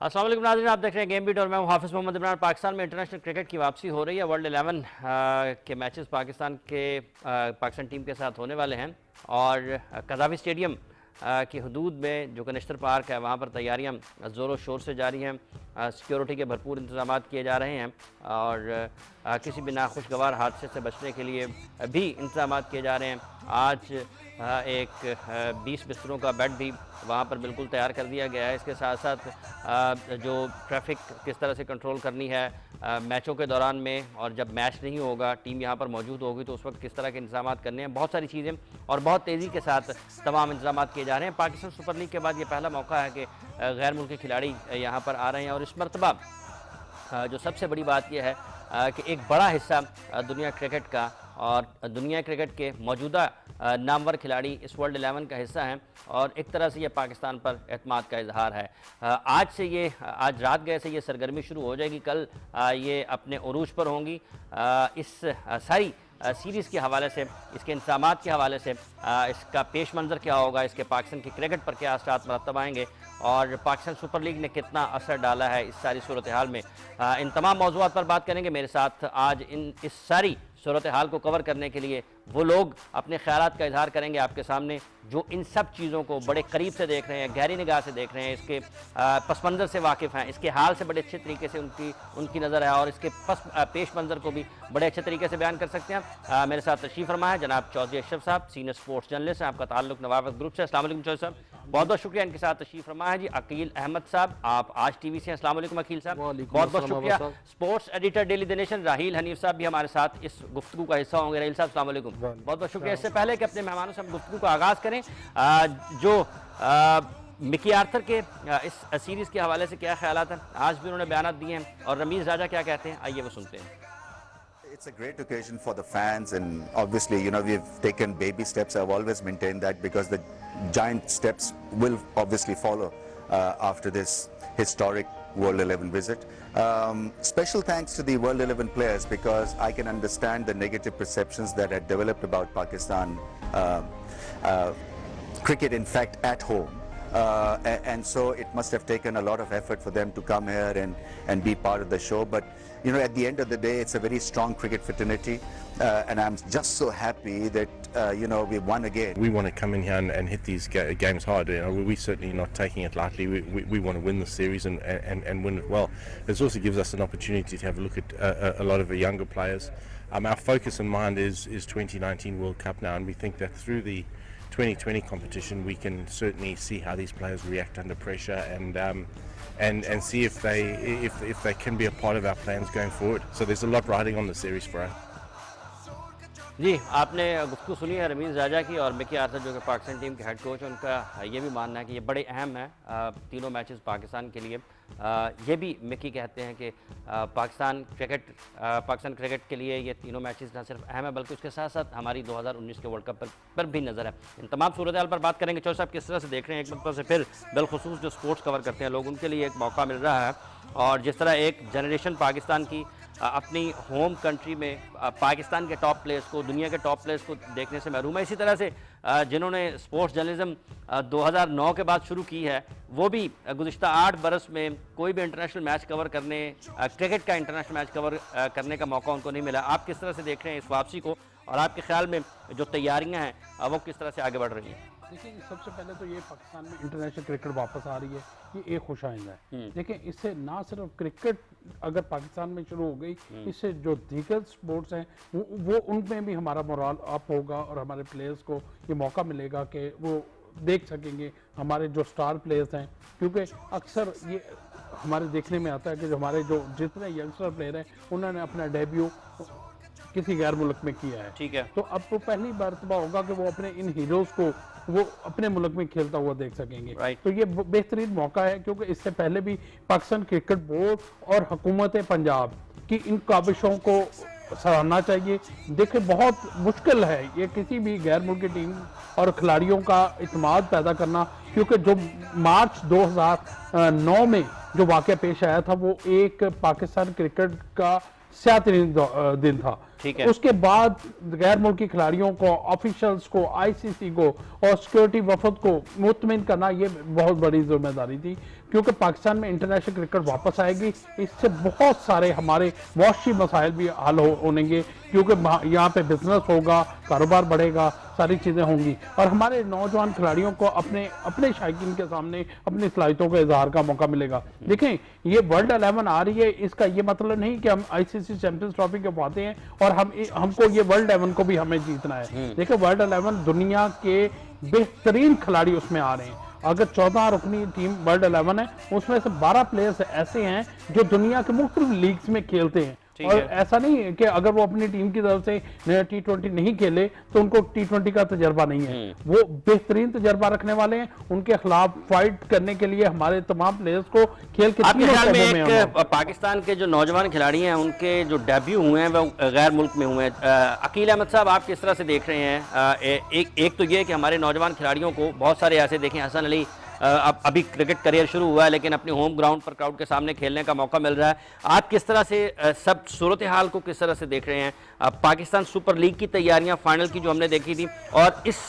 अस्सलाम वालेकुम नाज़रीन, आप देख रहे हैं गेम बीट और मैं हूं हाफिज़ मोहम्मद इमरान। पाकिस्तान में इंटरनेशनल क्रिकेट की वापसी हो रही है। वर्ल्ड 11 के मैचेस पाकिस्तान टीम के साथ होने वाले हैं और कज़ावी स्टेडियम की हदूद में जो कनिश्तर पार्क है वहाँ पर तैयारियाँ ज़ोरों शोर से जारी हैं। सिक्योरिटी के भरपूर इंतजाम किए जा रहे हैं और किसी भी नाखुशगवार हादसे से बचने के लिए भी इंतजाम किए जा रहे हैं। आज एक 20 बिस्तरों का बेड भी वहाँ पर बिल्कुल तैयार कर दिया गया है। इसके साथ साथ जो ट्रैफिक किस तरह से कंट्रोल करनी है मैचों के दौरान में, और जब मैच नहीं होगा टीम यहाँ पर मौजूद होगी तो उस वक्त किस तरह के इंतजाम करने हैं, बहुत सारी चीज़ें और बहुत तेज़ी के साथ तमाम इंतजाम किए जा रहे हैं। पाकिस्तान सुपर लीग के बाद ये पहला मौका है कि गैर मुल्की खिलाड़ी यहाँ पर आ रहे हैं और इस मरतबा जो सबसे बड़ी बात यह है कि एक बड़ा हिस्सा दुनिया क्रिकेट का और दुनिया क्रिकेट के मौजूदा नामवर खिलाड़ी इस वर्ल्ड 11 का हिस्सा हैं और एक तरह से ये पाकिस्तान पर एतमाद का इजहार है। आज रात गए से ये सरगर्मी शुरू हो जाएगी। कल ये अपने उरूज पर होंगी। इस सारी सीरीज़ के हवाले से, इसके इंतजामात के हवाले से, इसका पेश मंज़र क्या होगा, इसके पाकिस्तान की क्रिकेट पर क्या असरात मरतब आएंगे और पाकिस्तान सुपर लीग ने कितना असर डाला है इस सारी सूरत हाल में, इन तमाम मौज़ूआत पर बात करेंगे। मेरे साथ आज इस सारी सूरत हाल को कवर करने के लिए वो लोग अपने ख्यालात का इजहार करेंगे आपके सामने जो इन सब चीज़ों को बड़े करीब से देख रहे हैं, गहरी निगाह से देख रहे हैं, इसके पस मंज़र से वाकिफ़ हैं, इसके हाल से बड़े अच्छे तरीके से उनकी नज़र है और इसके पेश मंज़र को भी बड़े अच्छे तरीके से बयान कर सकते हैं। मेरे साथ तशरीफ़ फरमा है जनाब चौधरी अशरफ साहब, सीनियर स्पोर्ट्स जर्नलिस्ट हैं, आपका ताल्लुक नवाबत ग्रुप से। अस्सलाम वालेकुम चौधरी साहब, बहुत बहुत शुक्रिया। इनके साथ तशरीफ़ फरमा है जी अकील अहमद साहब, आप आज टीवी से। अस्सलाम वालेकुम अकील साहब, बहुत बहुत शुक्रिया। Sports editor daily the nation Raheel Hanif साहब भी हमारे साथ इस गुफ्तगू का हिस्सा होंगे। राहील साहब अस्सलाम वालेकुम, बहुत बहुत शुक्रिया। इससे पहले कि अपने मेहमानों से हम गुफ्तगू का आगाज़ करें, जो मिकी आर्थर के इस सीरीज़ के हवाले से क्या ख्यालात हैं, आज भी उन्होंने बयान दिए हैं और रमीज़ राजा क्या कहते हैं, आइए वो सुनते हैं। It's a great occasion for the fans, and obviously, we've taken baby steps. I've always maintained that because the giant steps will obviously follow after this historic World 11 visit. Special thanks to the World 11 players because I can understand the negative perceptions that had developed about Pakistan cricket, in fact, at home. And so it must have taken a lot of effort for them to come here and be part of the show. But at the end of the day, it's a very strong cricket fraternity, and I'm just so happy that we won again. We want to come in here and hit these games hard. We're certainly not taking it lightly. We want to win the series and win it well. It also gives us an opportunity to have a look at a lot of the younger players. Our focus in mind is 2019 World Cup now, and we think that through the 2020 competition we can certainly see how these players react under pressure and see if they can be a part of our plans going forward. So there's a lot riding on the series for us. जी, आपने गुफ्तगू सुनी है रमीज़ राजा की और Mickey Arthur जो कि Pakistan team के head coach, उनका ये भी मानना है कि ये बड़े अहम हैं तीनों मैचेस पाकिस्तान के लिए। ये भी मिकी कहते हैं कि पाकिस्तान क्रिकेट के लिए ये तीनों मैचेस ना सिर्फ अहम है बल्कि उसके साथ साथ हमारी 2019 के वर्ल्ड कप पर भी नज़र है। इन तमाम सूरत हाल पर बात करेंगे। चौधरी साहब, किस तरह से देख रहे हैं एक मतलब से फिर बिलखुसूस जो स्पोर्ट्स कवर करते हैं लोग, उनके लिए एक मौका मिल रहा है और जिस तरह एक जनरेशन पाकिस्तान की अपनी होम कंट्री में पाकिस्तान के टॉप प्लेयर्स को, दुनिया के टॉप प्लेयर्स को देखने से महरूम है, इसी तरह से जिन्होंने स्पोर्ट्स जर्नलिज्म 2009 के बाद शुरू की है वो भी गुज़िश्ता 8 बरस में कोई भी इंटरनेशनल मैच कवर करने, क्रिकेट का इंटरनेशनल मैच कवर करने का मौका उनको नहीं मिला। आप किस तरह से देख रहे हैं इस वापसी को और आपके ख्याल में जो तैयारियां हैं वो किस तरह से आगे बढ़ रही हैं? देखिए, सबसे पहले तो ये पाकिस्तान में इंटरनेशनल क्रिकेट वापस आ रही है, ये एक खुश आइंदा है। देखिए, इससे ना सिर्फ क्रिकेट अगर पाकिस्तान में शुरू हो गई, इससे जो दीगर स्पोर्ट्स हैं वो उनमें भी हमारा मोराल अप होगा और हमारे प्लेयर्स को ये मौका मिलेगा कि वो देख सकेंगे हमारे जो स्टार प्लेयर्स हैं, क्योंकि अक्सर ये हमारे देखने में आता है कि जो हमारे जो जितने यंगस्टर प्लेयर हैं उन्होंने अपना डेब्यू किसी गैर मुल्क में किया है। ठीक है, तो अब तो पहली मरतबा होगा कि वो अपने इन हीरोज़ को वो अपने मुल्क में खेलता हुआ देख सकेंगे। तो ये बेहतरीन मौका है क्योंकि इससे पहले भी पाकिस्तान क्रिकेट बोर्ड और हुकूमत पंजाब की इन काबिशों को सराहना चाहिए। देखिए, बहुत मुश्किल है ये किसी भी गैर मुल्की टीम और खिलाड़ियों का इत्मीनान पैदा करना, क्योंकि जो मार्च 2009 में जो वाक़या पेश आया था वो एक पाकिस्तान क्रिकेट का स्यातरीन दिन था। ठीक है, उसके बाद गैर मुल्की खिलाड़ियों को, ऑफिशियल्स को, आईसीसी को और सिक्योरिटी वफद को मुतमिन करना ये बहुत बड़ी जिम्मेदारी थी। क्योंकि पाकिस्तान में इंटरनेशनल क्रिकेट वापस आएगी, इससे बहुत सारे हमारे मौशी मसाइल भी हल होंगे, क्योंकि यहाँ पे बिजनेस होगा, कारोबार बढ़ेगा, सारी चीज़ें होंगी और हमारे नौजवान खिलाड़ियों को अपने अपने शायकीन के सामने अपनी सलाहियतों के इजहार का मौका मिलेगा। देखें, ये वर्ल्ड 11 आ रही है, इसका ये मतलब नहीं कि हम आईसीसी चैंपियंस ट्रॉफी के पाते हैं और हमको ये वर्ल्ड 11 को भी हमें जीतना है। देखिए, वर्ल्ड 11 दुनिया के बेहतरीन खिलाड़ी उसमें आ रहे हैं। अगर 14 रुकनी टीम वर्ल्ड 11 है, उसमें से 12 प्लेयर्स ऐसे हैं जो दुनिया के मुख्तलिफ लीग्स में खेलते हैं और ऐसा नहीं है कि अगर वो अपनी टीम की तरफ से T20 नहीं खेले तो उनको T20 का तजर्बा नहीं है। वो बेहतरीन तजर्बा रखने वाले हैं। उनके खिलाफ फाइट करने के लिए हमारे तमाम प्लेयर्स को खेल के आपके ख्याल में एक पाकिस्तान के जो नौजवान खिलाड़ी हैं उनके जो डेब्यू हुए हैं वो गैर मुल्क में हुए हैं, अकील अहमद साहब आप किस तरह से देख रहे हैं? एक तो ये कि हमारे नौजवान खिलाड़ियों को बहुत सारे ऐसे देखें, हसन अली अब अभी क्रिकेट करियर शुरू हुआ है लेकिन अपने होम ग्राउंड पर क्राउड के सामने खेलने का मौका मिल रहा है। आप किस तरह से सब सूरत हाल को किस तरह से देख रहे हैं? पाकिस्तान सुपर लीग की तैयारियां फाइनल की जो हमने देखी थी और इस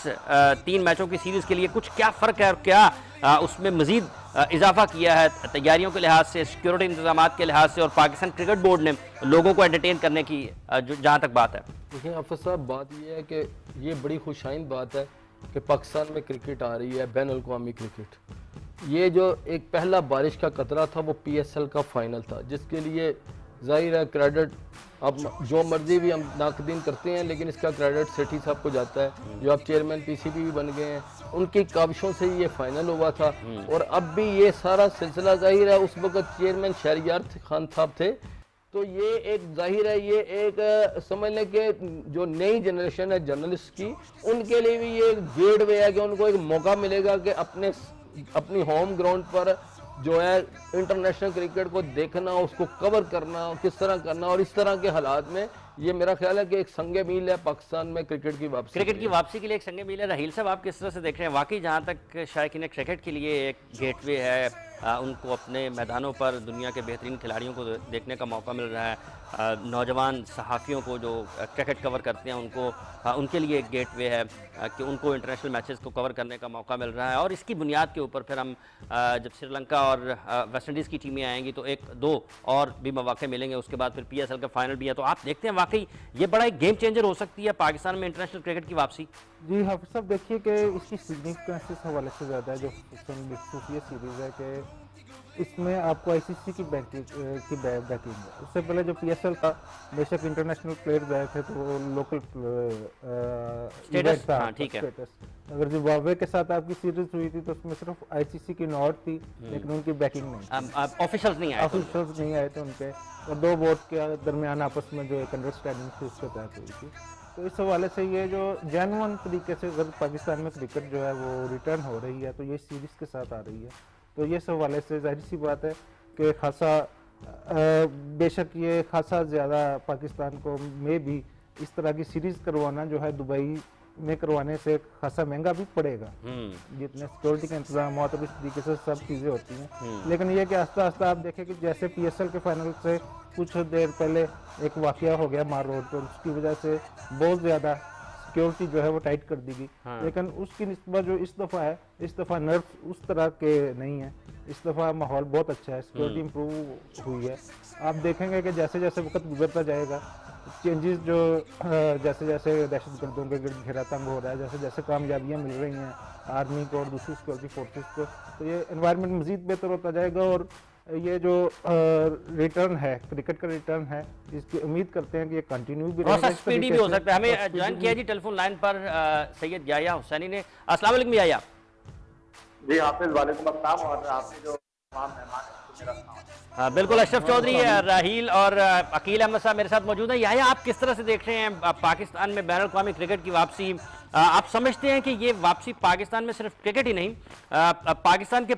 3 मैचों की सीरीज़ के लिए कुछ क्या फ़र्क है और क्या उसमें मज़ीद इजाफा किया है तैयारियों के लिहाज से, सिक्योरिटी इंतजाम के लिहाज से और पाकिस्तान क्रिकेट बोर्ड ने लोगों को एंटरटेन करने की जहाँ तक बात है? देखिए हाफिज़ साहब, बात यह है कि ये बड़ी खुशाइन बात है कि पाकिस्तान में क्रिकेट आ रही है, बैन अल-अक़वामी क्रिकेट। ये जो एक पहला बारिश का कतरा था वो PSL का फाइनल था, जिसके लिए जाहिर है क्रेडिट अब जो मर्जी भी हम नाकदीन करते हैं लेकिन इसका क्रेडिट सेठी साहब को जाता है जो अब चेयरमैन PCB भी बन गए हैं। उनकी काविशों से ये फाइनल हुआ था और अब भी ये सारा सिलसिला जाहिर है उस वक्त चेयरमैन शहरियार खान साहब थे। तो ये एक जाहिर है ये एक समझ लें कि जो नई जनरेशन है जर्नलिस्ट की, उनके लिए भी ये एक गेट वे है कि उनको एक मौका मिलेगा कि अपनी होम ग्राउंड पर जो है इंटरनेशनल क्रिकेट को देखना, उसको कवर करना, किस तरह करना और इस तरह के हालात में ये मेरा ख्याल है कि एक संगे मील है पाकिस्तान में क्रिकेट की वापसी के लिए एक संगे मील है। रहील साहब आप किस तरह से देख रहे हैं? वाकई जहाँ तक शायकीन क्रिकेट के लिए एक गेटवे है, उनको अपने मैदानों पर दुनिया के बेहतरीन खिलाड़ियों को देखने का मौका मिल रहा है, नौजवान सहाफ़ियों को जो क्रिकेट कवर करते हैं उनको उनके लिए एक गेटवे है कि उनको इंटरनेशनल मैचेस को कवर करने का मौका मिल रहा है और इसकी बुनियाद के ऊपर फिर हम जब श्रीलंका और वेस्ट इंडीज़ की टीमें आएंगी तो 1-2 और भी मौके मिलेंगे, उसके बाद फिर PSL का फाइनल भी है। तो आप देखते हैं वाकई ये बड़ा एक गेम चेंजर हो सकती है पाकिस्तान में इंटरनेशनल क्रिकेट की वापसी। जी हाफिज़ साहब, देखिए कि इसकी सिग्निफिकेंस इस हवाले से ज़्यादा है जो ये सीरीज़ है कि इसमें आपको ICC की बैकिंग है। उससे पहले जो PSL था, बेशक इंटरनेशनल प्लेयर्स आए थे तो वो लोकल स्टेटस था, ठीक है। अगर जिम्बाब्वे के साथ आपकी सीरीज हुई थी तो उसमें सिर्फ ICC की नोट थी लेकिन उनकी बैकिंग नहीं, ऑफिशियल्स नहीं आए थे उनके, और 2 बोर्ड के दरमियान आपस में जो एक अंडरस्टैंडिंग थी उसके तहत हुई थी। तो इस हवाले से ये जो जेन्युइन तरीके से अगर पाकिस्तान में क्रिकेट जो है वो रिटर्न हो रही है तो ये सीरीज़ के साथ आ रही है। तो ये इस हवाले से जाहिर सी बात है कि खासा बेशक ये खासा ज़्यादा पाकिस्तान को में भी इस तरह की सीरीज़ करवाना जो है दुबई में करवाने से खासा महंगा भी पड़ेगा, जितने सिक्योरिटी के इंतजाम और इस तरीके से सब चीज़ें होती हैं। लेकिन ये कि आस्ता आस्ता आप देखें कि जैसे PSL के फाइनल से कुछ देर पहले एक वाकया हो गया मार रोड पर, उसकी वजह से बहुत ज़्यादा सिक्योरिटी जो है वो टाइट कर दी गई। लेकिन उसकी निस्बत जो इस दफ़ा है, इस दफ़ा नर्व उस तरह के नहीं है, इस दफ़ा माहौल बहुत अच्छा है, सिक्योरिटी इम्प्रूव हुई है। आप देखेंगे कि जैसे जैसे वक्त गुजरता जाएगा चेंजेस जो जैसे जैसे दहशतगर्दों के गिर्द घेरा तंग हो रहा है, जैसे जैसे कामयाबियाँ मिल रही हैं आर्मी को और दूसरी सिक्योरिटी फोर्सेस को, तो ये एनवायरनमेंट मज़ीद बेहतर होता जाएगा और ये जो रिटर्न है, क्रिकेट का रिटर्न है, इसकी उम्मीद करते हैं कि ये कंटिन्यू भी रहेगा, स्पीडी भी हो सकता है। हमें ज्वाइन किया जी टेलीफोन लाइन पर सैयद याया हुसैनी ने। अस्सलाम वालेकुम याया। जी हाफिज़, वालेकुम अस्सलाम, और आपने जो तमाम मेहमान हैं मेरा सलाम। बिल्कुल, अशरफ चौधरी, राहील और अकील अहमद साहब मेरे साथ मौजूद हैं। याया, आप किस तरह से देख रहे हैं पाकिस्तान में बैनुल अक़वामी क्रिकेट की वापसी? आप समझते हैं कि ये वापसी पाकिस्तान में सिर्फ क्रिकेट ही नहीं, पाकिस्तान के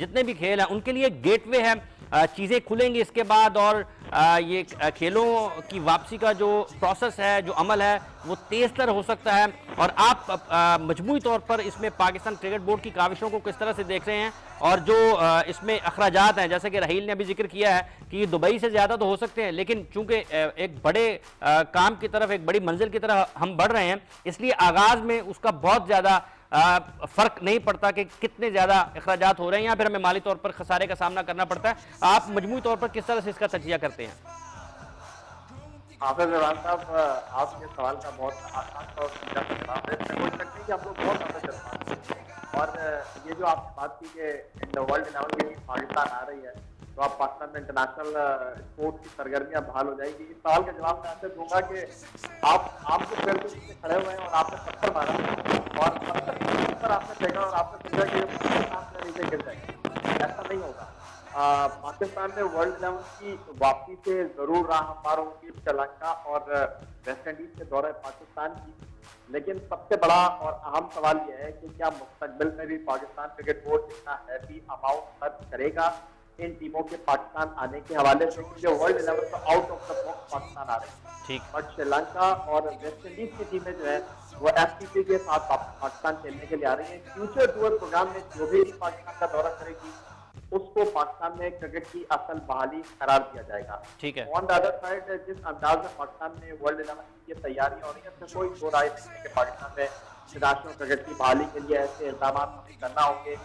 जितने भी खेल हैं उनके लिए गेटवे है, चीज़ें खुलेंगी इसके बाद और ये खेलों की वापसी का जो प्रोसेस है, जो अमल है वो तेज़ तर हो सकता है, और आप मजमूई तौर पर इसमें पाकिस्तान क्रिकेट बोर्ड की काविशों को किस तरह से देख रहे हैं और जो इसमें अखराजात हैं, जैसे कि राहील ने अभी जिक्र किया है कि ये दुबई से ज़्यादा तो हो सकते हैं लेकिन चूंकि एक बड़े काम की तरफ, एक बड़ी मंजिल की तरफ हम बढ़ रहे हैं, इसलिए आगाज़ में उसका बहुत ज़्यादा फर्क नहीं पड़ता कि कितने ज़्यादा अखराजात हो रहे हैं या फिर हमें माली तौर पर खसारे का सामना करना पड़ता है? आप मजमूई तौर पर किस तरह से इसका तजिया करते हैं? हाफिज इमरान साहब, आपके सवाल का बहुत आसान और सीधा सा जवाब है। इसमें कोई शक नहीं कि हम लोग बहुत ज़्यादा जज्बात हैं। और ये जो आपने बात की कि वर्ल्ड 11 की टीम पाकिस्तान आ रही है तो आप पाकिस्तान में इंटरनेशनल स्पोर्ट्स की सरगर्मियां बहाल हो जाएगी। इस सवाल का जवाब मैं आपसे दूंगा कि आप आमतौर पर खड़े हुए हैं और आपने पत्थर मारा और पत्थर पर आपने फेंका और आपने सोचा कि पाकिस्तान से नीचे गिर जाएगा। ऐसा नहीं होगा। पाकिस्तान में वर्ल्ड 11 की वापसी से जरूर राह हमवार होगी श्रीलंका और वेस्ट इंडीज के दौरे पाकिस्तान की। लेकिन सबसे बड़ा और अहम सवाल यह है कि क्या मुस्तकबिल में भी पाकिस्तान क्रिकेट बोर्ड इतना हैवी अमाउंट खर्च करेगा इन टीमों के पाकिस्तान आने के हवाले से, क्योंकि वर्ल्ड 11 तो out of the box Pakistan आ रहे हैं। ठीक। बट श्रीलंका और वेस्ट इंडीज की टीमें जो है वो FTP के साथ पाकिस्तान खेलने के लिए आ रही है। फ्यूचर टूर प्रोग्राम में जो भी पाकिस्तान का दौरा करेगी उसको पाकिस्तान में क्रिकेट की असल बहाली करार दिया जाएगा। ठीक है। ऑन द अदर साइड, जिस अंदाज में पाकिस्तान में वर्ल्ड 11 की तैयारी हो रही है उसमें कोई दो राय नहीं है कि पाकिस्तान में इंटरनेशनल क्रिकेट की बहाली के लिए ऐसे इल्जाम हमें करना होंगे।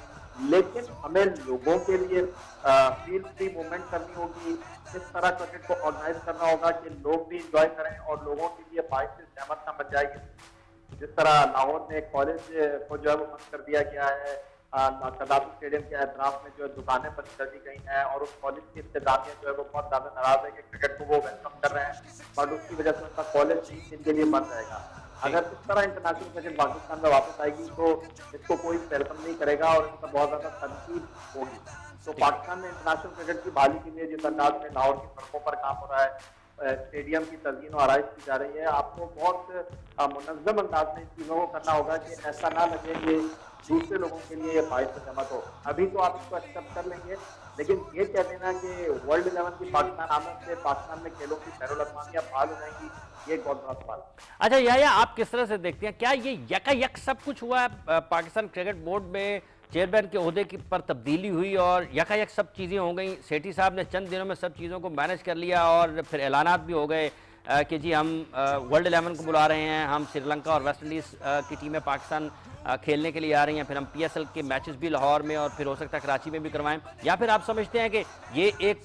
लेकिन हमें लोगों के लिए फील फ्री मूवमेंट करनी होगी, इस तरह क्रिकेट को ऑर्गेनाइज करना होगा कि लोग भी इंजॉय करें और लोगों के लिए बाइस से सहमत न बन जाएगी। जिस तरह लाहौर में कॉलेज को जो है वो बंद कर दिया गया है, कदाफी स्टेडियम के अतराफ में जो है दुकानें बंद कर दी गई हैं और उस कॉलेज की इंतजामिया जो है वो बहुत ज्यादा नाराज है कि क्रिकेट को वो वेलकम कर रहे हैं, बट उसकी वजह से उनका कॉलेज 3 दिन के लिए बंद रहेगा। अगर इस तरह इंटरनेशनल क्रिकेट पाकिस्तान में वापस आएगी तो इसको कोई वेलकम नहीं करेगा और इसका बहुत ज्यादा तनकीद होगी। तो पाकिस्तान में इंटरनेशनल क्रिकेट की बहाली के लिए जिस अंदाज में लाहौर की सड़कों पर काम हो रहा है, स्टेडियम की तज़ीन और आराइश की जा रही है, आपको बहुत मुनज़्ज़म अंदाज में इन चीज़ों को करना होगा कि ऐसा ना लगे कि दूसरे लोगों के लिए ये बाइस से जमत हो। अभी तो आप इसको एक्सेप्ट कर लेंगे, लेकिन ये कह देना कि वर्ल्ड 11 की पाकिस्तान आमद से पाकिस्तान में खेलों की बैनुल-अक़वामिया बहाल हो जाएंगी, ये एक बहुत बड़ा सवाल है। अच्छा याया, आप किस तरह से देखते हैं, क्या ये यकायक सब कुछ हुआ है? पाकिस्तान क्रिकेट बोर्ड में चेयरमैन के ओहदे पर तब्दीली हुई और यकायक सब चीज़ें हो गई, सेठी साहब ने चंद दिनों में सब चीज़ों को मैनेज कर लिया और फिर ऐलानात भी हो गए कि जी हम वर्ल्ड 11 को बुला रहे हैं, हम श्रीलंका और वेस्ट इंडीज़ की टीमें पाकिस्तान खेलने के लिए आ रही हैं, फिर हम PSL के मैचेस भी लाहौर में और फिर हो सकता है कराची में भी करवाएं, या फिर आप समझते हैं कि ये एक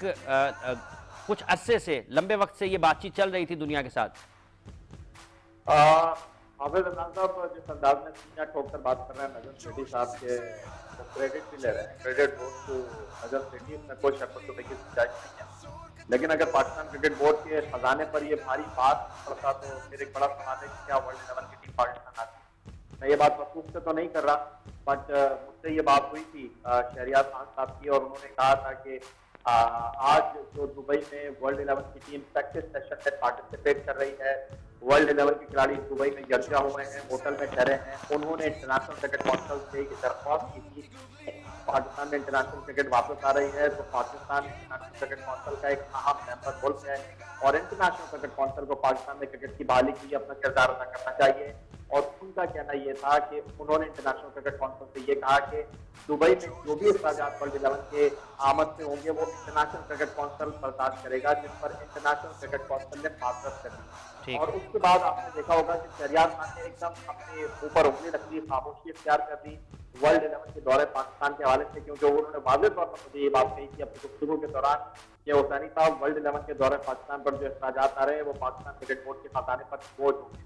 कुछ अरसे से, लंबे वक्त से ये बातचीत चल रही थी दुनिया के साथ? हाफिज इमरान साहब जिस अंदाज में सीना ठोक कर बात कर रहे हैं नजम सेठी साहब के, वो क्रेडिट भी ले रहे हैं, credit goes to Najam Sethi, इसमें कोई शक की गुंजाइश नहीं है। लेकिन अगर पाकिस्तान क्रिकेट बोर्ड के खजाने पर ये भारी बात पड़ता तो फिर एक बड़ा सवाल है कि क्या वर्ल्ड 11 की टीम पाकिस्तान आती। मैं ये बात वसूख से तो नहीं कर रहा, बट मुझसे ये बात हुई थी शहरियार खान साहब की, और उन्होंने कहा था कि आज जो दुबई में वर्ल्ड 11 की टीम प्रैक्टिस सेशन में पार्टिसिपेट कर रही है, वर्ल्ड 11 के खिलाड़ी दुबई में यकजा हुए हैं, होटल में ठहरे हैं, उन्होंने इंटरनेशनल क्रिकेट काउंसिल से एक दरख्वास्त की थी पाकिस्तान में इंटरनेशनल क्रिकेट वापस आ रही है तो पाकिस्तान इंटरनेशनल क्रिकेट काउंसिल का एक अहम मेंबर मुल्क है और इंटरनेशनल क्रिकेट काउंसिल को पाकिस्तान में क्रिकेट की बहाली के लिए अपना किरदार अदा करना चाहिए। और उनका कहना यह था कि उन्होंने इंटरनेशनल क्रिकेट काउंसिल से ये कहा कि दुबई में जो भी अखराजात वर्ल्ड 11 के आमद से होंगे वो इंटरनेशनल क्रिकेट काउंसिल बर्दाश्त करेगा, जिस पर इंटरनेशनल क्रिकेट काउंसिल ने माजरत कर दी। और उसके बाद आपने देखा होगा कि शहरियार खान ने एकदम अपने ऊपर उंगली रख दी, खामोशी इख्तियार कर दी वर्ल्ड 11 के दौरे पाकिस्तान के हवाले से, क्योंकि उन्होंने वाज़ेह तौर पर मुझे ये बात कही थी अपनी गुफ्तगू के दौरान कि हुसैनी साहब वर्ल्ड 11 के दौरे पाकिस्तान पर जो अखराजात आ रहे हैं वो पाकिस्तान क्रिकेट बोर्ड के खजाने पर बोझ होंगे।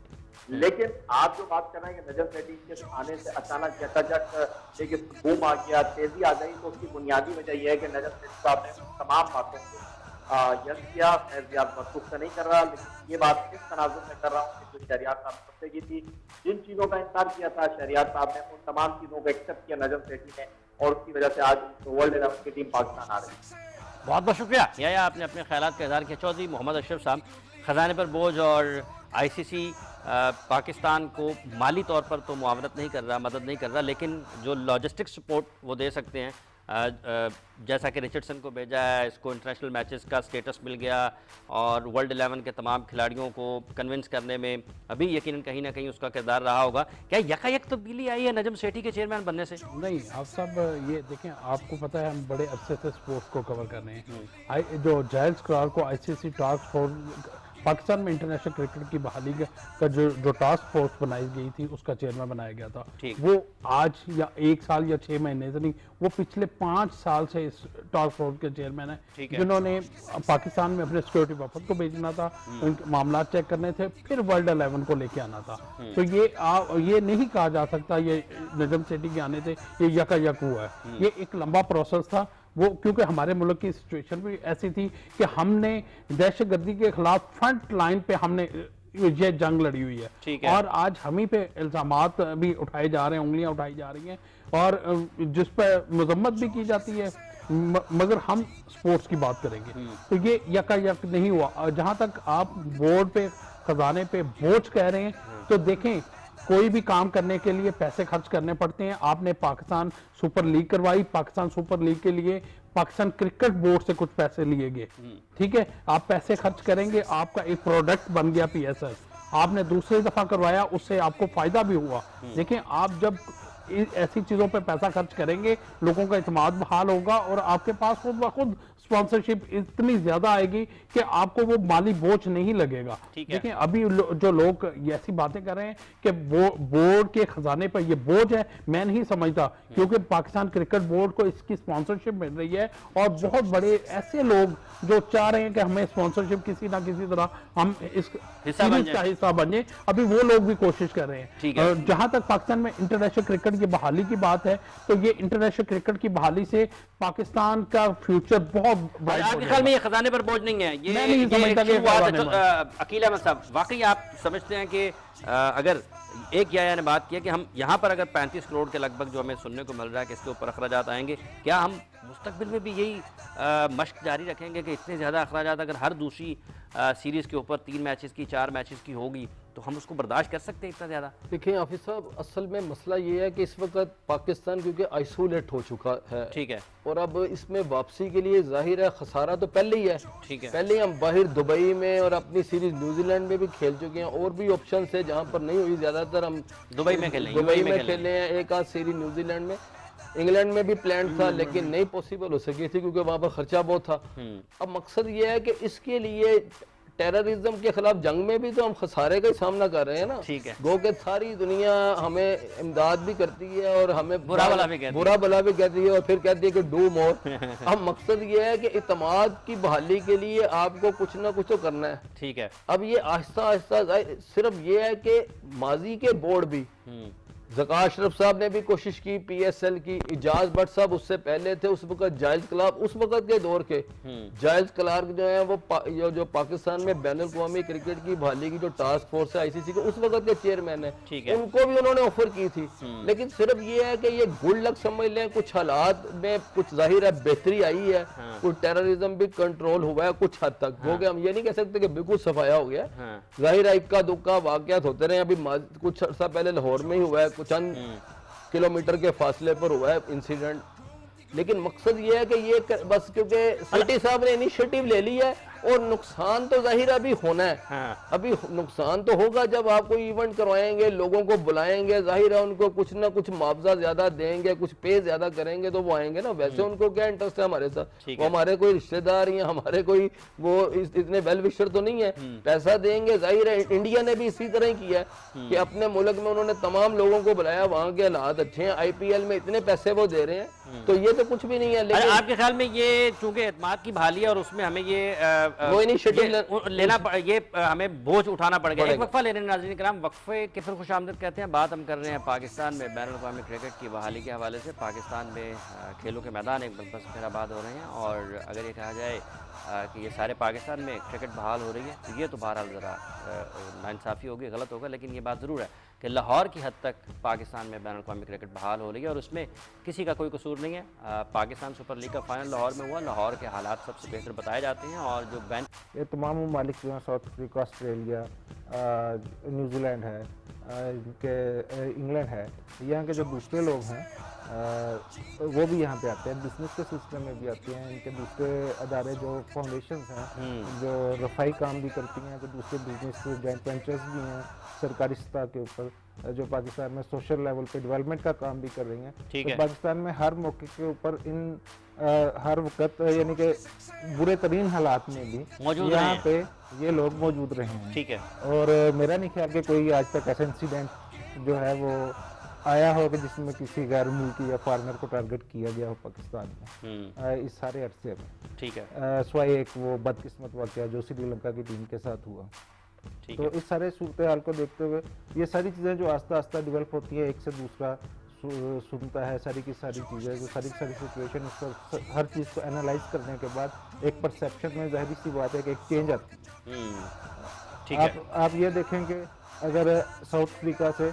लेकिन आप जो बात कर रहे हैं कि नजर सेठी के आने से अचानक यकायक एक बूम आ गया, तेजी आ गई, तो उसकी बुनियादी वजह यह है कि नजर सेठी साहब ने तमाम बातों को यस किया। मैं ज्यादा वसूख से नहीं कर रहा, लेकिन ये बात इस तनाजुर में कर रहा हूँ कि जो शहरियार साहब सबसे की थी, जिन चीजों का इंकार किया था शहरियार साहब ने, उन तमाम चीजों को एक्सेप्ट किया नजर सेठी ने, और उसकी वजह से आज वर्ल्ड 11 की टीम पाकिस्तान आ रही है। बहुत बहुत शुक्रिया या आपने अपने ख्यालात का इज़हार किया। चौधरी मोहम्मद अशरफ साहब, खजाने पर बोझ और ICC पाकिस्तान को माली तौर पर तो मुआवनत नहीं कर रहा, मदद नहीं कर रहा, लेकिन जो लॉजिस्टिक सपोर्ट वो दे सकते हैं, जैसा कि रिचर्डसन को भेजा है, इसको इंटरनेशनल मैचेस का स्टेटस मिल गया और वर्ल्ड 11 के तमाम खिलाड़ियों को कन्विंस करने में अभी यकीनन कहीं ना कहीं उसका किरदार रहा होगा। क्या यकायक तब्दीली आई है नजम सेठी के चेयरमैन बनने से? नहीं, आप सब ये देखें, आपको पता है हम बड़े अरसे से स्पोर्ट्स को कवर कर रहे हैं। जो जायल्स करार को ICC टास्क फोर्स पाकिस्तान में इंटरनेशनल क्रिकेट की बहाली का जो टास्क फोर्स बनाई गई थी उसका चेयरमैन बनाया गया था, वो आज या 1 साल या 6 महीने से नहीं, वो पिछले 5 साल से इस टास्क फोर्स के चेयरमैन है, जिन्होंने पाकिस्तान में अपने सिक्योरिटी वफद को भेजना था, उनके मामला चेक करने थे, फिर वर्ल्ड 11 को लेके आना था। तो ये नहीं कहा जा सकता ये नजम सेठी के आने से ये यकायक हुआ है, ये एक लंबा प्रोसेस था। वो क्योंकि हमारे मुल्क की सिचुएशन भी ऐसी थी कि हमने दहशतगर्दी के खिलाफ फ्रंट लाइन पे हमने ये जंग लड़ी हुई है, और आज हम ही पे इल्जामात भी उठाए जा रहे हैं, उंगलियां उठाई जा रही हैं, और जिस पर मजम्मत भी की जाती है, मगर हम स्पोर्ट्स की बात करेंगे तो ये यकायक नहीं हुआ। जहां तक आप बोर्ड पे खजाने पे बोझ कह रहे हैं, तो देखें कोई भी काम करने के लिए पैसे खर्च करने पड़ते हैं। आपने पाकिस्तान सुपर लीग करवाई, पाकिस्तान सुपर लीग के लिए पाकिस्तान क्रिकेट बोर्ड से कुछ पैसे लिए गए, ठीक है, आप पैसे खर्च करेंगे, आपका एक प्रोडक्ट बन गया PSL, आपने दूसरी दफा करवाया, उससे आपको फायदा भी हुआ। देखिए आप जब ऐसी चीजों पे पैसा खर्च करेंगे, लोगों का इत्मीनान बहाल होगा और आपके पास खुद ब खुद स्पॉन्सरशिप इतनी ज्यादा आएगी कि आपको वो माली बोझ नहीं लगेगा। देखिए अभी जो लोग ऐसी बातें कर रहे हैं कि बोर्ड के खजाने पर ये बोझ है, मैं नहीं समझता, क्योंकि पाकिस्तान क्रिकेट बोर्ड को इसकी स्पॉन्सरशिप मिल रही है, और बहुत बड़े ऐसे लोग जो चाह रहे हैं कि हमें स्पॉन्सरशिप किसी ना किसी तरह हम इस सीरीज का हिस्सा बन जाए, अभी वो लोग भी कोशिश कर रहे हैं। जहां तक पाकिस्तान में इंटरनेशनल क्रिकेट की बहाली की बात है, तो ये इंटरनेशनल क्रिकेट की बहाली से पाकिस्तान का फ्यूचर बहुत आपके ख्याल में ये खजाने पर बोझ नहीं है? अकील अहमद साहब, वाकई आप समझते हैं कि अगर एक याया ने बात किया कि हम यहाँ पर अगर 35 करोड़ के लगभग जो हमें सुनने को मिल रहा है कि इसके ऊपर अखराजात आएंगे, क्या हम मुस्तकबिल में भी यही मश्क जारी रखेंगे कि इतने ज़्यादा अखराजात अगर हर दूसरी सीरीज़ के ऊपर 3 मैचेस की 4 मैचेस की होगी तो हम उसको बर्दाश्त कर सकते हैं इतना ज़्यादा? देखिए हाफिज साहब, असल में मसला ये है कि इस वक्त पाकिस्तान क्योंकि आइसोलेट हो चुका है, ठीक है, और अब इसमें वापसी के लिए जाहिर है खसारा तो पहले ही है, ठीक है, पहले ही हम बाहर दुबई में और अपनी सीरीज न्यूजीलैंड में भी खेल चुके हैं, और भी ऑप्शन है जहाँ पर नहीं हुई, ज्यादातर हम दुबई में खेले हैं, एक आध सीरीज न्यूजीलैंड में, इंग्लैंड में भी प्लान था लेकिन नहीं पॉसिबल हो सकी थी क्योंकि वहां पर खर्चा बहुत था। अब मकसद ये है कि इसके लिए टेररिज्म के खिलाफ जंग में भी तो हम खसारे का ही सामना कर रहे हैं ना, ठीक है, गो के सारी दुनिया हमें इमदाद भी करती है और हमें बुरा भला भी कहती है और फिर कहती है कि डू मोर। अब मकसद ये है कि इत्मीनान की बहाली के लिए आपको कुछ ना कुछ तो करना है, ठीक है। अब ये आहिस्ता आहिस्ता सिर्फ ये है कि माजी के बोर्ड भी, ज़का अशरफ साहब ने भी कोशिश की, PSL की, इजाज भट्ट साहब उससे पहले थे, उस वक्त जायज क्लार्क, उस वक्त के दौर के जायज क्लार्क जो है वो जो पाकिस्तान में बैनुल अक़वामी क्रिकेट की बहाली की जो टास्क फोर्स है ICC के, उस वक्त के चेयरमैन है, उनको भी उन्होंने ऑफर की थी। लेकिन सिर्फ ये है कि ये गुड लक समझ लें, कुछ हालात में कुछ जाहिर है बेहतरी आई है, कुछ टेररिज्म भी कंट्रोल हुआ है कुछ हद तक, हो गया, हम ये नहीं कह सकते कि बिल्कुल सफाया हो गया, जाहिर है इक्का दुक्का वाकयात होते रहे, अभी कुछ अर्सा पहले लाहौर में ही हुआ है, कुछ चंद किलोमीटर के फासले पर हुआ है इंसिडेंट, लेकिन मकसद ये है कि ये बस क्योंकि सेठी साहब ने इनिशिएटिव ले ली है, और नुकसान तो जाहिर अभी होना है, अभी नुकसान तो होगा जब आप कोई इवेंट करवाएंगे, लोगों को बुलाएंगे, जाहिर है उनको कुछ ना कुछ मुआवजा ज्यादा देंगे, कुछ पे ज्यादा करेंगे तो वो आएंगे ना, वैसे उनको क्या इंटरेस्ट है हमारे साथ, वो हमारे कोई रिश्तेदार या हमारे कोई वो इतने वेल विशर तो नहीं है, पैसा देंगे। जाहिर है इंडिया ने भी इसी तरह ही किया कि अपने मुल्क में उन्होंने तमाम लोगों को बुलाया, वहाँ के हालात अच्छे हैं, IPL में इतने पैसे वो दे रहे हैं, तो ये तो कुछ भी नहीं है। लेकिन आपके ख्याल में ये चूंकि एतमाद की बहाली है और उसमें हमें ये वो इनिशिएटिव लेना ये हमें बोझ उठाना पड़ेगा। एक वक्फा ले रहे हैं नाज़रीन किराम, वक्फे के फिर खुशामदीद कहते हैं। बात हम कर रहे हैं पाकिस्तान में बैनुल अक़वामी क्रिकेट की बहाली के हवाले से। पाकिस्तान में खेलों के मैदान एक बस फिर आबाद हो रहे हैं, और अगर ये कहा जाए कि ये सारे पाकिस्तान में क्रिकेट बहाल हो रही है तो ये तो बहरहाल ज़रा नाइंसाफ़ी होगी, गलत होगा, लेकिन ये बात ज़रूर है कि लाहौर की हद तक पाकिस्तान में बैनुल अक़वामी क्रिकेट बहाल हो रही है और उसमें किसी का कोई कसूर नहीं है। पाकिस्तान सुपर लीग का फाइनल लाहौर में हुआ, लाहौर के हालात सबसे बेहतर बताए जाते हैं, और जो ये तमाम ममालिक जो हैं, साउथ अफ्रीका, ऑस्ट्रेलिया, न्यूजीलैंड है, इंग्लैंड है, यहाँ के जो दूसरे लोग हैं वो भी यहाँ पे आते हैं, बिजनेस के सिस्टम में भी आते हैं, इनके दूसरे अदारे जो फाउंडेशंस हैं जो रफाई काम भी करती हैं, तो दूसरे बिजनेस जॉइंट वेंचर्स भी हैं सरकारी सतह के ऊपर, जो पाकिस्तान में सोशल लेवल पे डेवलपमेंट का काम भी कर रही हैं। ठीक तो है। पाकिस्तान में हर मौके के ऊपर इन हर वक्त यानी कि बुरे तरीन हालात में भी मौजूद यहाँ रहे पे ये लोग मौजूद रहे हैं। ठीक है। और मेरा नहीं ख्याल कि कोई आज तक ऐसा इंसिडेंट जो है वो आया हो कि जिसमें किसी गैर मुल्की या फॉरनर को टारगेट किया गया हो पाकिस्तान में इस सारे अरसे में। ठीक है। स्वाई एक वो बदकिस्मत वाकया जो श्रीलंका की टीम के साथ हुआ। ठीक तो है। इस सारे सूरत हाल को देखते हुए ये सारी चीज़ें जो आस्ता आस्ता डेवलप होती है, एक से दूसरा सुनता है, सारी की सारी चीज़ें जो सारी की सारी सिचुएशन, उसको हर चीज़ को एनालाइज करने के बाद एक परसेप्शन में जाहिर सी बात है कि एक चेंज आती है। ठीक है। आप ये देखें कि अगर साउथ अफ्रीका से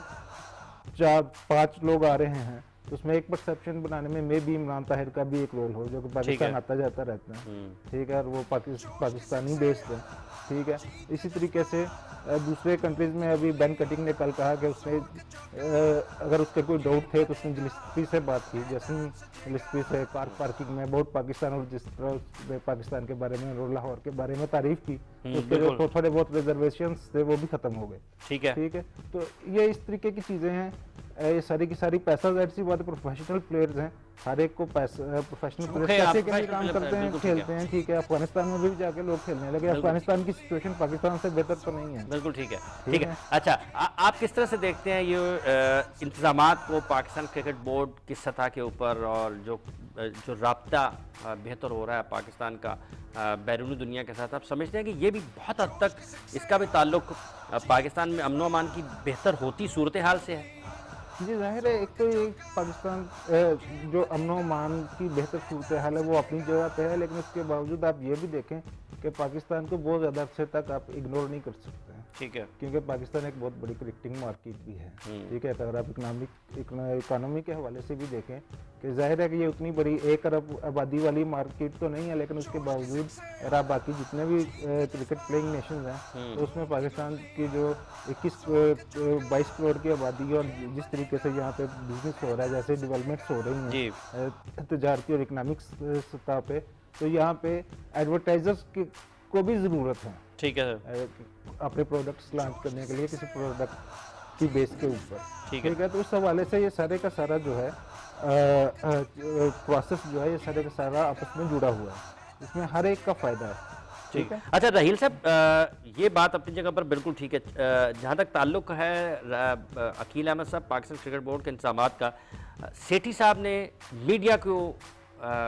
4-5 लोग आ रहे हैं तो उसमें एक परसेप्शन बनाने में मे भी इमरान ताहिर का भी एक रोल हो, जो कि पाकिस्तान आता जाता रहता है। ठीक है। और वो पाकिस्तानी बेस्ड है। ठीक है। इसी तरीके से दूसरे कंट्रीज में अभी बेन कटिंग ने कल कहा कि उसने अगर उसके कोई डाउट थे तो उसने गिलस्पी से बात की, जैसे गिलस्पी से कार पार्किंग में बहुत पाकिस्तान और जिस तरह उसने पाकिस्तान के बारे में और लाहौर के बारे में तारीफ की, तो उसके जो थोड़े बहुत रिजर्वेशंस थे वो भी खत्म हो गए। ठीक है। ठीक है। तो ये इस तरीके की चीज़ें हैं। ये सारी की सारी पैसा जाहिर सी बात है, प्रोफेशनल प्लेयर्स हैं, हर एक को पैसा, प्रोफेशनल प्लेयर्स पैसे के लिए काम करते हैं, खेलते हैं। ठीक है। अफगानिस्तान में भी जाके लोग खेलने लगे। अफगानिस्तान की सिचुएशन पाकिस्तान से बेहतर तो नहीं है। बिल्कुल ठीक है। ठीक है। अच्छा, आप किस तरह से देखते हैं ये इंतजामात को पाकिस्तान क्रिकेट बोर्ड की सतह के ऊपर, और जो राब्ता बेहतर हो रहा है पाकिस्तान का बैरूनी दुनिया के साथ, आप समझते हैं कि ये भी बहुत हद तक इसका भी ताल्लुक पाकिस्तान में अमन अमान की बेहतर होती सूरत हाल से है? जी जाहिर है, एक तो ये पाकिस्तान जो अमन व अमान की बेहतर सूरत हाल है वो अपनी जगह पे है, लेकिन उसके बावजूद आप ये भी देखें कि पाकिस्तान को बहुत ज़्यादा अरसे तक आप इग्नोर नहीं कर सकते हैं। ठीक है। क्योंकि पाकिस्तान एक बहुत बड़ी क्रिकेटिंग मार्केट भी है। ठीक है। अगर आप इकोनॉमी के हवाले से भी देखें कि जाहिर है कि ये उतनी बड़ी 1 अरब आबादी वाली मार्केट तो नहीं है, लेकिन उसके बावजूद अगर आप बाकी जितने भी क्रिकेट प्लेइंग नेशन हैं तो उसमें पाकिस्तान की जो 22 करोड़ की आबादी है, और जिस तरीके से यहाँ पे बिजनेस हो रहा है, जैसे डेवलपमेंट्स हो रही हैं तजारती और इकनॉमिक्स सतह पे, तो यहाँ पे एडवर्टाइजर्स को भी ज़रूरत है। ठीक है। अपने प्रोडक्ट्स लॉन्च करने के लिए किसी प्रोडक्ट की बेस के ऊपर। ठीक है। है। तो उस हवाले से ये सारे का सारा जो है प्रोसेस जो है, ये सारे का सारा आपस में जुड़ा हुआ है, इसमें हर एक का फ़ायदा है। ठीक है। अच्छा रहील साहब, ये बात अपनी जगह पर बिल्कुल ठीक है। जहाँ तक ताल्लुक है अकील अहमद साहब पाकिस्तान क्रिकेट बोर्ड के इंतजामात का, सेठी साहब ने मीडिया को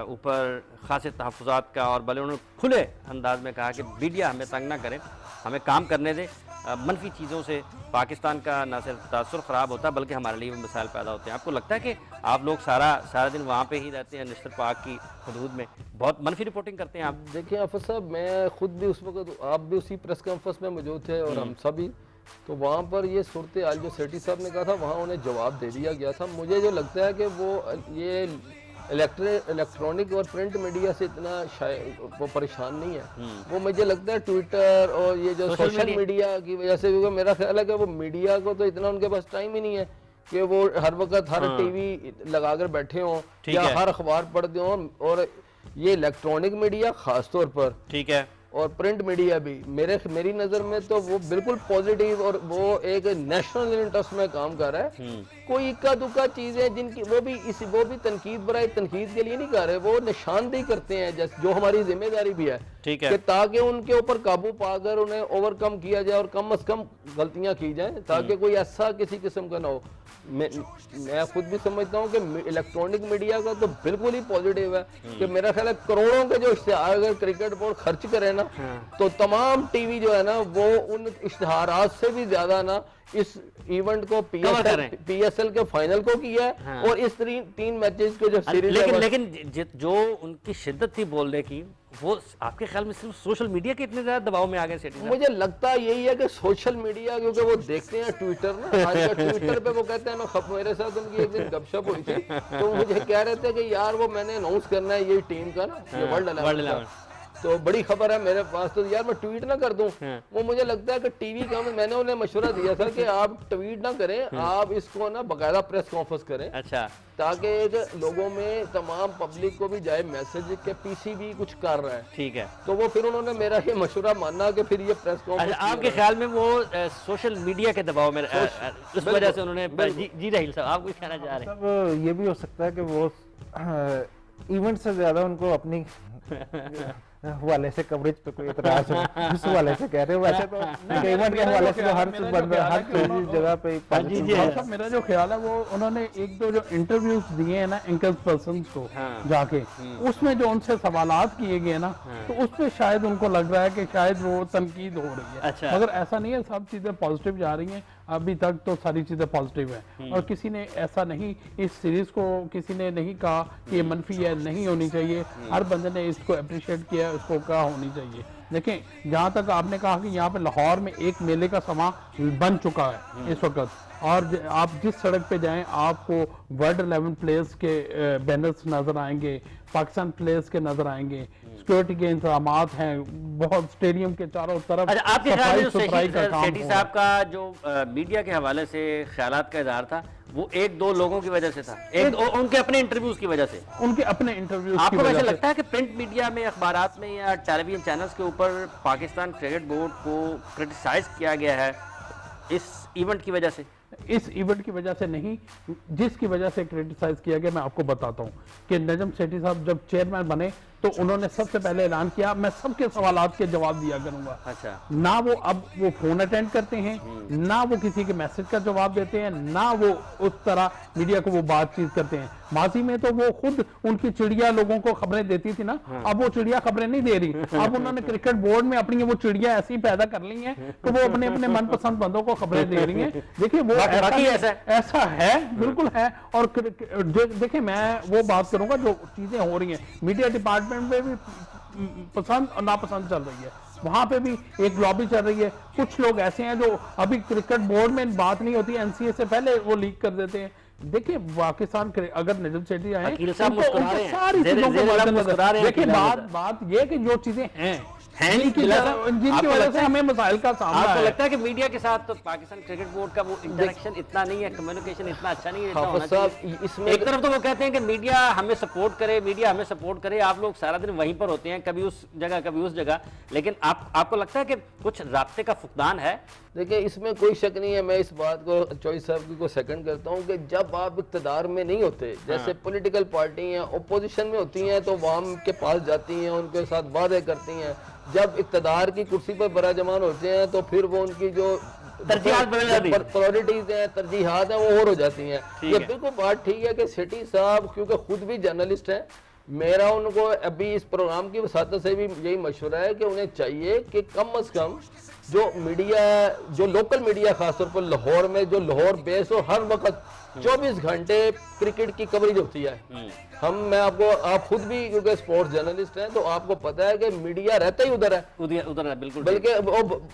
ऊपर खासे तहफ़्फ़ुज़ात का, और भले उन्होंने खुले अंदाज में कहा कि मीडिया हमें तंग ना करें, हमें काम करने दें, मनफी चीज़ों से पाकिस्तान का न सिर्फ तासुर ख़राब होता है बल्कि हमारे लिए भी मसाइल पैदा होते हैं। आपको लगता है कि आप लोग सारा दिन वहाँ पे ही रहते हैं, निश्चित पाक की हदूद में, बहुत मनफी रिपोर्टिंग करते हैं आप? देखिए आफिस साहब, मैं खुद भी उस वक्त, आप भी उसी प्रेस कॉन्फ्रेंस में मौजूद थे और हम सभी, तो वहाँ पर ये सूरत हाल जो सेठी साहब ने कहा था वहाँ उन्हें जवाब दे दिया गया था। मुझे जो लगता है कि वो ये इलेक्ट्रॉनिक और प्रिंट मीडिया से इतना वो परेशान नहीं है। वो मुझे लगता है ट्विटर और ये जो सोशल मीडिया की वजह से, क्योंकि मेरा ख्याल है कि वो मीडिया को तो इतना उनके पास टाइम ही नहीं है कि वो हर वक्त हर टीवी लगाकर बैठे हों या हर अखबार पढ़ते हों, और ये इलेक्ट्रॉनिक मीडिया खास तौर पर, ठीक है, और प्रिंट मीडिया भी मेरी नज़र में तो वो बिल्कुल पॉजिटिव, और वो एक नेशनल इंटरेस्ट में काम कर रहा है। कोई इक्का दुक्का चीज़ें जिनकी वो भी तनकीद बराए तनकीद के लिए नहीं कर रहे, वो निशानदेही करते हैं, जैसे जो हमारी जिम्मेदारी भी है, ठीक है, कि ताकि उनके ऊपर काबू पाकर उन्हें ओवरकम किया जाए और कम से कम गलतियां की जाए, ताकि कोई ऐसा किसी किस्म का ना हो। मैं खुद भी समझता हूँ कि इलेक्ट्रॉनिक मीडिया का तो बिल्कुल ही पॉजिटिव है कि मेरा ख्याल है करोड़ों के जो इश्तिहार अगर क्रिकेट बोर्ड खर्च करे ना, तो तमाम टीवी जो है ना वो उन इश्तिहारात से भी ज्यादा ना इस इवेंट को पीएसएल के फाइनल को किया है, और इस 3 मैचेस के जो सीरीज, लेकिन जो उनकी शिद्दत थी बोलने की, वो आपके ख्याल में सिर्फ सोशल मीडिया के इतने ज्यादा दबाव में आ गए सेठी साहब? मुझे लगता यही है कि सोशल मीडिया, क्योंकि वो देखते हैं ट्विटर ना, आजकल ट्विटर पे वो कहते हैं, मेरे साथ उनकी एक दिन गपशप हुई थी, तो मुझे कह रहे थे कि यार वो मैंने अनाउंस करना है ये टीम का ना, ये वर्ल्ड 11, तो बड़ी खबर है मेरे पास, तो यार मैं ट्वीट ना कर दूं। वो मुझे लगता है कि टीवी का मैंने उन्हें मशवरा दिया था कि आप ट्वीट ना करें, आप इसको ना बाकायदा प्रेस कॉन्फ्रेंस करें। अच्छा, ताकि लोगों में तमाम पब्लिक को भी जाए मैसेज के पीसीबी कुछ कर रहा है। ठीक है। तो वो फिर उन्होंने मेरा ये मशवरा माना कि फिर ये प्रेस कॉन्फ्रेंस। अच्छा, आपके ख्याल में वो सोशल मीडिया के दबाव में उस वजह से उन्होंने जी रहील साहब आप कुछ कहना चाह रहे हैं? सब ये भी हो सकता है कि वो इवेंट से ज्यादा उनको अपनी हवाले से कवरेज पे कोई इतराज हो, इस हवाले से कह रहे हो। वैसे तो इवेंट के हवाले से हर जगह पे मेरा जो ख्याल है वो उन्होंने एक दो जो इंटरव्यूज दिए हैं ना एंकर्स पर्सन को जाके, उसमें जो उनसे सवालात किए गए ना, तो उस पे शायद उनको लग रहा है कि शायद वो तनकीद हो रही है। अच्छा। मगर ऐसा नहीं है, सब चीजें पॉजिटिव जा रही हैं अभी तक, तो सारी चीजें पॉजिटिव है। और किसी ने ऐसा नहीं, इस सीरीज को किसी ने नहीं कहा कि ये मनफी है, नहीं होनी चाहिए। हर बंदे ने इसको अप्रिशिएट किया, इसको कहा होनी चाहिए। देखें, जहाँ तक आपने कहा कि यहाँ पे लाहौर में एक मेले का समा बन चुका है इस वक्त, और आप जिस सड़क पे जाएं आपको वर्ल्ड 11 प्लेयर्स के बैनर्स नजर आएंगे, पाकिस्तान प्लेयर्स के नजर आएंगे, सिक्योरिटी के इंतजाम हैं बहुत, स्टेडियम के चारों तरफ। अच्छा, आपके ख्याल में सफाई का काम सेठी साहब का जो मीडिया के हवाले से ख्यालात का इजहार था, वो एक दो लोगों की वजह से था, उनके अपने इंटरव्यूज की वजह से, उनके अपने इंटरव्यूज। आपको वैसे लगता है कि प्रिंट मीडिया में, अखबारात में या टेलीविजन चैनल्स के ऊपर पाकिस्तान क्रिकेट बोर्ड को क्रिटिसाइज किया गया है इस इवेंट की वजह से? इस इवेंट की वजह से नहीं, जिसकी वजह से क्रिटिसाइज किया गया मैं आपको बताता हूं कि नजम सेठी साहब जब चेयरमैन बने तो उन्होंने सबसे पहले ऐलान किया मैं सबके सवालात के जवाब दिया करूंगा। अच्छा। ना वो अब वो फोन अटेंड करते हैं, ना वो किसी के मैसेज का जवाब देते हैं, ना वो उस तरह मीडिया को वो बातचीत करते हैं। माजी में तो वो खुद उनकी चिड़िया लोगों को खबरें देती थी ना, अब वो चिड़िया खबरें नहीं दे रही। अब उन्होंने क्रिकेट बोर्ड में अपनी वो चिड़िया ऐसी पैदा कर ली हैं कि वो अपने अपने मनपसंद बंदों को खबरें दे रही हैं। देखिए वो ऐसा है, बिल्कुल है। और देखिए मैं वो बात करूंगा जो चीजें हो रही हैं मीडिया डिपार्टमेंट में भी पसंद और नापसंद चल रही है, वहां पे भी एक लॉबी चल रही है। कुछ लोग ऐसे हैं जो अभी क्रिकेट बोर्ड में बात नहीं होती, एनसीए से पहले वो लीक कर देते हैं। देखिए पाकिस्तान अगर नजम सेठी आए सारी चीजों को, देखिए बात ये कि जो चीजें हैं जिनकी वजह से हमें मसाइल का सामना है। आपको लगता है कि मीडिया के साथ तो पाकिस्तान क्रिकेट बोर्ड का वो इंटरेक्शन इतना नहीं है, कम्युनिकेशन इतना अच्छा नहीं है? इसमें एक तरफ तो वो कहते हैं कि मीडिया हमें सपोर्ट करे, मीडिया हमें सपोर्ट करे, आप लोग सारा दिन वहीं पर होते हैं, कभी उस जगह कभी उस जगह, लेकिन आपको लगता है कि कुछ रास्ते का फुकदान है? देखिए इसमें कोई शक नहीं है, मैं इस बात को चॉइस साहब को सेकंड करता हूँ कि जब आप इक़्तिदार में नहीं होते, जैसे पॉलिटिकल पार्टी हैं अपोजिशन में होती हैं तो वाम के पास जाती हैं, उनके साथ वादे करती हैं। जब इक़्तिदार की कुर्सी पर बराजमान होते हैं तो फिर वो उनकी जो प्रायोरिटीज हैं, तरजीहात हैं, वो और हो जाती हैं। ये बिल्कुल बात ठीक है कि सेठी साहब क्योंकि खुद भी जर्नलिस्ट हैं, मेरा उनको अभी इस प्रोग्राम की वसात से भी यही मशवरा है कि उन्हें चाहिए कि कम से कम जो मीडिया, जो लोकल मीडिया खासतौर पर लाहौर में, जो लाहौर बेस और हर वक्त 24 घंटे क्रिकेट की कवरेज होती है। मैं आपको, आप खुद भी क्योंकि स्पोर्ट्स जर्नलिस्ट हैं तो आपको पता है कि मीडिया रहता ही उधर है, उधर है बिल्कुल, बल्कि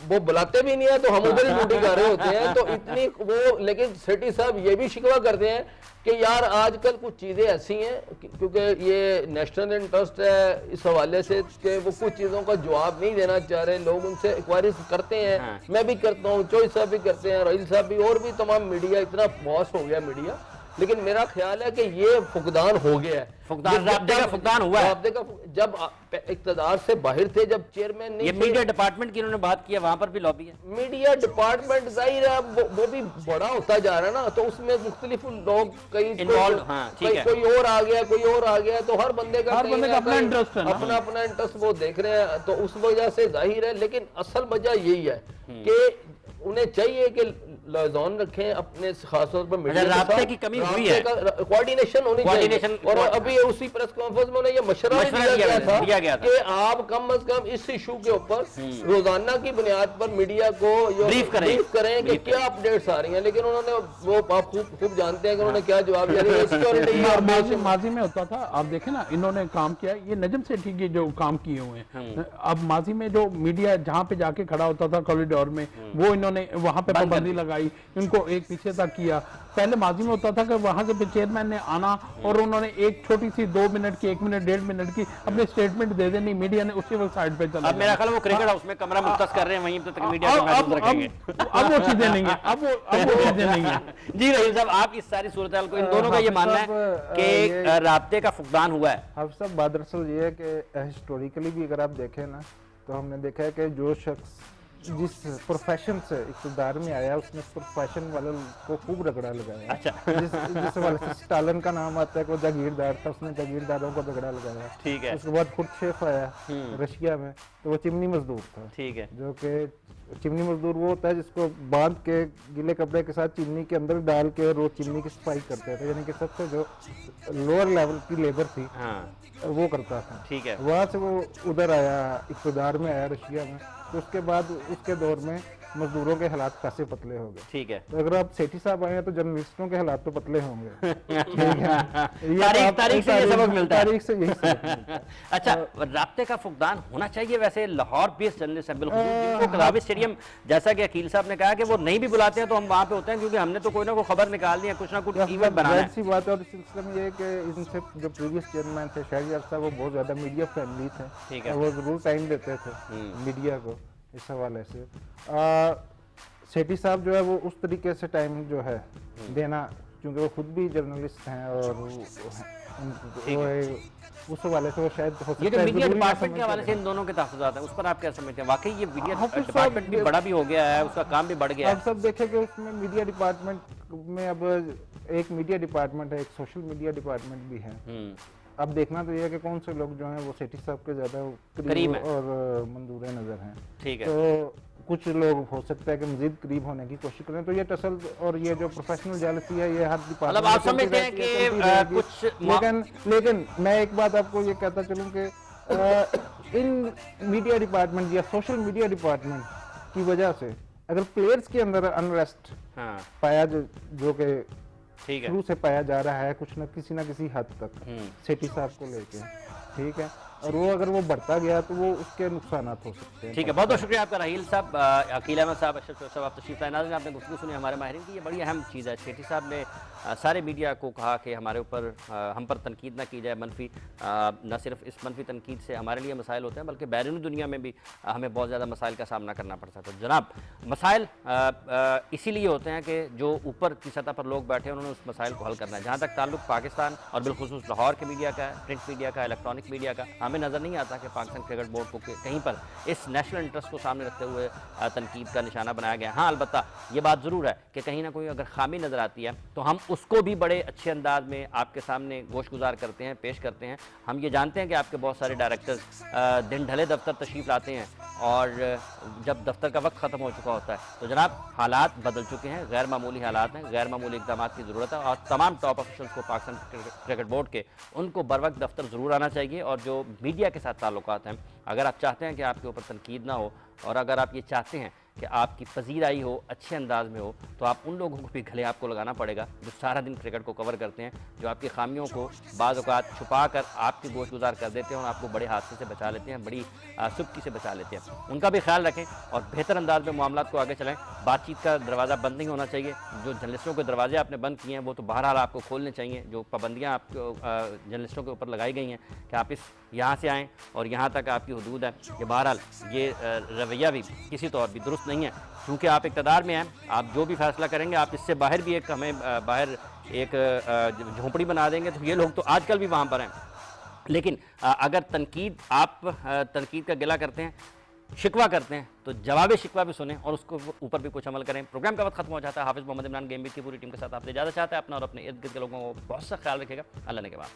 वो बुलाते भी नहीं है तो हम उधर ही ड्यूटी कर रहे होते हैं। तो इतनी वो, लेकिन सेठी साहब ये भी शिकवा करते हैं कि यार आजकल कुछ चीज़ें ऐसी हैं क्योंकि ये नेशनल इंटरेस्ट है इस हवाले से कि वो कुछ चीज़ों का जवाब नहीं देना चाह रहे, लोग उनसे इंक्वायरीज करते हैं। मैं भी करता हूँ, चॉइस साहब भी करते हैं, रोहिल साहब भी, और भी तमाम मीडिया, इतना बॉस हो गया मीडिया। लेकिन मेरा ख्याल है कि ये फुकदान हो गया है, फुकदान हुआ है। जब इक़्तिदार से बाहर थे, जब चेयरमैन नहीं, ये मीडिया डिपार्टमेंट की उन्होंने बात की है, वहां पर भी लॉबी है। मीडिया डिपार्टमेंट जाहिर है वो भी बड़ा होता जा रहा है ना, तो उसमें मुख्तलिफ लोग कई कोई और आ गया, कोई और आ गया, तो हर बंदे का अपना इंटरेस्ट है, अपना इंटरेस्ट वो देख रहे हैं, तो उस वजह से जाहिर है। लेकिन असल वजह यही है कि उन्हें चाहिए कि लाजॉन रखें अपने खासतौर पर मीडिया रास्ते की कमी हुई है, कोऑर्डिनेशन होनी चाहिए। और अभी उसी प्रेस कॉन्फ्रेंस में ये मशवरा दिया गया था कि आप कम से कम इस इशू के ऊपर रोजाना की बुनियाद पर मीडिया को ब्रीफ करें कि क्या अपडेट्स आ रही हैं। लेकिन उन्होंने वो आप खूब जानते हैं कि उन्होंने क्या जवाब दिया। माजी में होता था, आप देखें ना, इन्होंने काम किया, ये नजम सेठी के जो काम किए हुए हैं। अब माजी में जो मीडिया जहाँ पे जाके खड़ा होता था कॉरिडोर में, वो इन्होंने वहां पे पाबंदी लगा लगाई, इनको एक पीछे तक किया। पहले माजी में होता था कि वहां से चेयरमैन ने आना और उन्होंने एक छोटी सी 2 मिनट की, 1 मिनट 1.5 मिनट की अपने स्टेटमेंट दे देनी, मीडिया ने उसी वक्त साइड पे चला। अब मेरा ख्याल है वो क्रिकेट हाउस में कमरा मुख्तस कर रहे हैं, वहीं तक मीडिया के मैसेज रखेंगे। अब वो चीजें नहीं है, अब वो चीजें नहीं है। जी रहीम साहब, आप इस सारी सूरत हाल को, इन दोनों का ये मानना है कि राब्ते का फुकदान हुआ है? अब सब बात दरअसल ये है कि हिस्टोरिकली भी अगर आप देखें ना, तो हमने देखा है कि जो शख्स जिस प्रोफेशन से इक़्तिदार में आया उसने प्रोफेशन वाले को खूब रगड़ा लगाया। अच्छा। जिस वाले से स्टालिन का नाम आता है कि वो जागीरदार था, उसने जागीरदारों को रगड़ा लगाया। ठीक है। उसके बाद खुर्शेफ आया रशिया में, तो वो चिमनी मजदूर था। ठीक है। जो कि चिमनी मजदूर वो होता है जिसको बांध के गीले कपड़े के साथ चिमनी के अंदर डाल के और वो चिमनी की सफाई करते थे, यानी कि सबसे जो लोअर लेवल की लेबर थी वो करता था। ठीक है। वहाँ से वो उधर आया, इक़्तिदार में आया रशिया में, तो उसके बाद उसके दौर में मजदूरों के हालात काफी पतले हो गए। ठीक है। तो अगर आप सेठी साहब आए हैं तो जर्नलिस्टों के हालात तो पतले होंगे। तारीख से ये सबक मिलता है। तारीख से यही सबक मिलता है। अच्छा, राब्ते का फुकदान होना चाहिए वैसे लाहौर बेस्ड जर्नलिस्ट है बिल्कुल, जिनको कदावी स्टेडियम, जैसा कि अकील साहब ने कहा कि वो नहीं भी बुलाते हैं तो हम वहाँ पे होते हैं, क्योंकि हमने तो कोई ना कोई खबर निकालनी है, कुछ ना कुछ इवेंट बनाना है। ऐसी बात है। और इस सिलसिले में ये है कि इनसे जो प्रीवियस चेयरमैन थे शहरियार साहब, वो बहुत ज्यादा मीडिया फ्रेंडली थे। ठीक है। वो जरूर टाइम देते थे मीडिया को इस हवाले से। सेठी साहब जो है वो उस तरीके से टाइम जो है देना, क्योंकि वो खुद भी जर्नलिस्ट हैं और उस हवाले से वो शायद हो सकता ये जो है मीडिया जरूरी ना डिपार्टमेंट के समझते हवाले से हैं। इन दोनों के तहफ़्फ़ुज़ात हैं, उस पर आप क्या समझते हैं? वाकई ये मीडिया हाफिज डिपार्टमेंट भी साहब, बड़ा भी हो गया है, उसका काम भी बढ़ गया है। आप सब देखें कि उसमें मीडिया डिपार्टमेंट में अब एक मीडिया डिपार्टमेंट है, एक सोशल मीडिया डिपार्टमेंट भी है। अब देखना तो ये है कि कौन से लोग जो हैं वो सेठी साहब के ज्यादा करीब करीब हैं। और मंजूर नजर हैं। ठीक है। तो कुछ लोग हो सकता है कि मजीद करीब होने की कोशिश करें। तो ये टसल और ये जो प्रोफेशनल जेलसी है ये हर डिपार्टमेंट मतलब आप समझते हैं कि कुछ लेकिन मैं एक बात आपको ये कहता चलूं कि इन मीडिया डिपार्टमेंट या सोशल मीडिया डिपार्टमेंट की वजह से अगर प्लेयर्स के अंदर अनरेस्ट पाया जो कि ठीक है, शुरू से पाया जा रहा है कुछ न किसी हद तक सेठी साहब को लेके, ठीक है, और वो अगर वो बढ़ता गया तो वो उसके नुकसान हो सकते हैं। ठीक है। बहुत बहुत शुक्रिया आपका राहील साहब, अकील अहमद साहब, अशरफ साहब, आप तशरीफ लाए। नाज़रीन, आपने गुफ्तगू सुनी हमारे माहिरीन की, ये बड़ी अहम चीज़ है। सेठी साहब ने सारे मीडिया को कहा कि हमारे ऊपर हम पर तनकीद ना की जाए, मनफी न सिर्फ इस मनफी तनकीद से हमारे लिए मसाइल होते हैं बल्कि बैरूनी दुनिया में भी हमें बहुत ज़्यादा मसाइल का सामना करना पड़ता है। तो जनाब, मसाइल इसीलिए होते हैं कि जो ऊपर की सतह पर लोग बैठे हैं उन्होंने उस मसाइल को हल करना है। जहाँ तक ताल्लुक पाकिस्तान और बिलखुसूस लाहौर के मीडिया का है, प्रिंट मीडिया का, इलेक्ट्रॉनिक मीडिया का, हमें नज़र नहीं आता कि पाकिस्तान क्रिकेट बोर्ड को कहीं पर इस नेशनल इंटरेस्ट को सामने रखते हुए तनकीद का निशाना बनाया गया। हाँ, अलबत्ता ये बात ज़रूर है कि कहीं ना कोई अगर खामी नज़र आती है तो हम उसको भी बड़े अच्छे अंदाज में आपके सामने गोशगुजार करते हैं, पेश करते हैं। हम ये जानते हैं कि आपके बहुत सारे डायरेक्टर्स दिन ढले दफ्तर तशरीफ़ लाते हैं और जब दफ्तर का वक्त ख़त्म हो चुका होता है तो जनाब हालात बदल चुके हैं, गैर मामूली हालात हैं, गैर मामूली इक़दाम की ज़रूरत है और तमाम टॉप ऑफिशल्स को पाकिस्तान क्रिकेट बोर्ड के उनको बर वक्त दफ्तर ज़रूर आना चाहिए। और जो मीडिया के साथ ताल्लुकात हैं, अगर आप चाहते हैं कि आपके ऊपर तनकीद ना हो और अगर आप ये चाहते हैं कि आपकी पजीराई हो, अच्छे अंदाज में हो, तो आप उन लोगों को भी गले आपको लगाना पड़ेगा जो सारा दिन क्रिकेट को कवर करते हैं, जो आपकी खामियों को बाज़ औक़ात छुपा कर आपकी गोश गुजार कर देते हैं और आपको बड़े हादसे से बचा लेते हैं, बड़ी सुबकी से बचा लेते हैं। उनका भी ख्याल रखें और बेहतर अंदाज में मामलात को आगे चलाएँ। बातचीत का दरवाज़ा बंद नहीं होना चाहिए। जो जर्नलिस्टों के दरवाजे आपने बंद किए हैं वो तो बहरहाल आपको खोलने चाहिए। जो पाबंदियाँ आपको जर्नलिस्टों के ऊपर लगाई गई हैं कि आप यहाँ से आएँ और यहाँ तक आपकी हदूद है, ये बहरहाल ये रवैया भी किसी तौर भी दुरुस्त नहीं है। क्योंकि आप इक़्तिदार में हैं, आप जो भी फैसला करेंगे आप इससे बाहर भी एक हमें बाहर एक झोंपड़ी बना देंगे, तो ये लोग तो आजकल भी वहाँ पर हैं। लेकिन अगर तनकीद आप तनकीद का गिला करते हैं, शिकवा करते हैं, तो जवाब शिकवा भी सुने और उसको ऊपर भी कुछ अमल करें। प्रोग्राम का वक्त खत्म हो जाता है। हाफिज़ मोहम्मद इमरान गेम की पूरी टीम के साथ आपसे इजाज़त चाहता है। अपना और अपने इर्द गिर्द के लोगों को बहुत सा ख्याल रखिएगा। अल्लाह ने के बाद।